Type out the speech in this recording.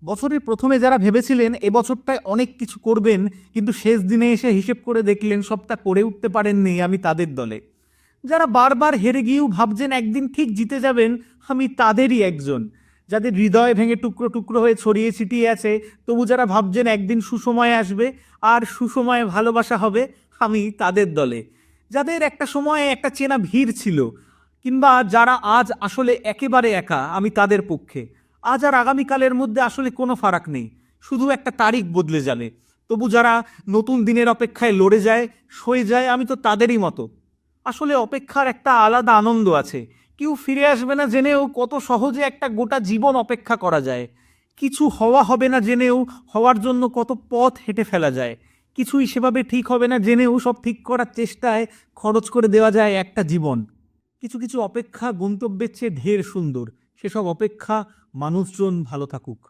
বছরের প্রথমে যারা ভেবেছিলেন এবছরটায় অনেক কিছু করবেন, কিন্তু শেষ দিনে এসে হিসেব করে দেখলেন সবটা করে উঠতে পারেননি, আমি তাদের দলে। যারা বারবার হেরে গিয়েও ভাবছেন একদিন ঠিক জিতে যাবেন, আমি তাদেরই একজন। যাদের হৃদয় ভেঙে টুকরো টুকরো হয়ে ছড়িয়ে ছিটিয়ে আছে, তবু যারা ভাবছেন একদিন সুসময় আসবে আর সুসময়ে ভালোবাসা হবে, আমি তাদের দলে। যাদের একটা সময়ে একটা চেনা ভিড় ছিল, কিংবা যারা আজ আসলে একেবারে একা, আমি তাদের পক্ষে। আজ আর আগামীকালের মধ্যে আসলে কোনো ফারাক নেই, শুধু একটা তারিখ বদলে যাবে। তবু যারা নতুন দিনের অপেক্ষায় লড়ে যায়, সয়ে যায়, আমি তো তাদেরই মতো। আসলে অপেক্ষার একটা আলাদা আনন্দ আছে। কেউ ফিরে আসবে না জেনেও কত সহজে একটা গোটা জীবন অপেক্ষা করা যায়। কিছু হওয়া হবে না জেনেও হওয়ার জন্য কত পথ হেঁটে ফেলা যায়। কিছুই সেভাবে ঠিক হবে না জেনেও সব ঠিক করার চেষ্টায় খরচ করে দেওয়া যায় একটা জীবন। কিছু কিছু অপেক্ষা গন্তব্যের চেয়ে ঢের সুন্দর। সেসব অপেক্ষা মানুষজন ভালো থাকুক।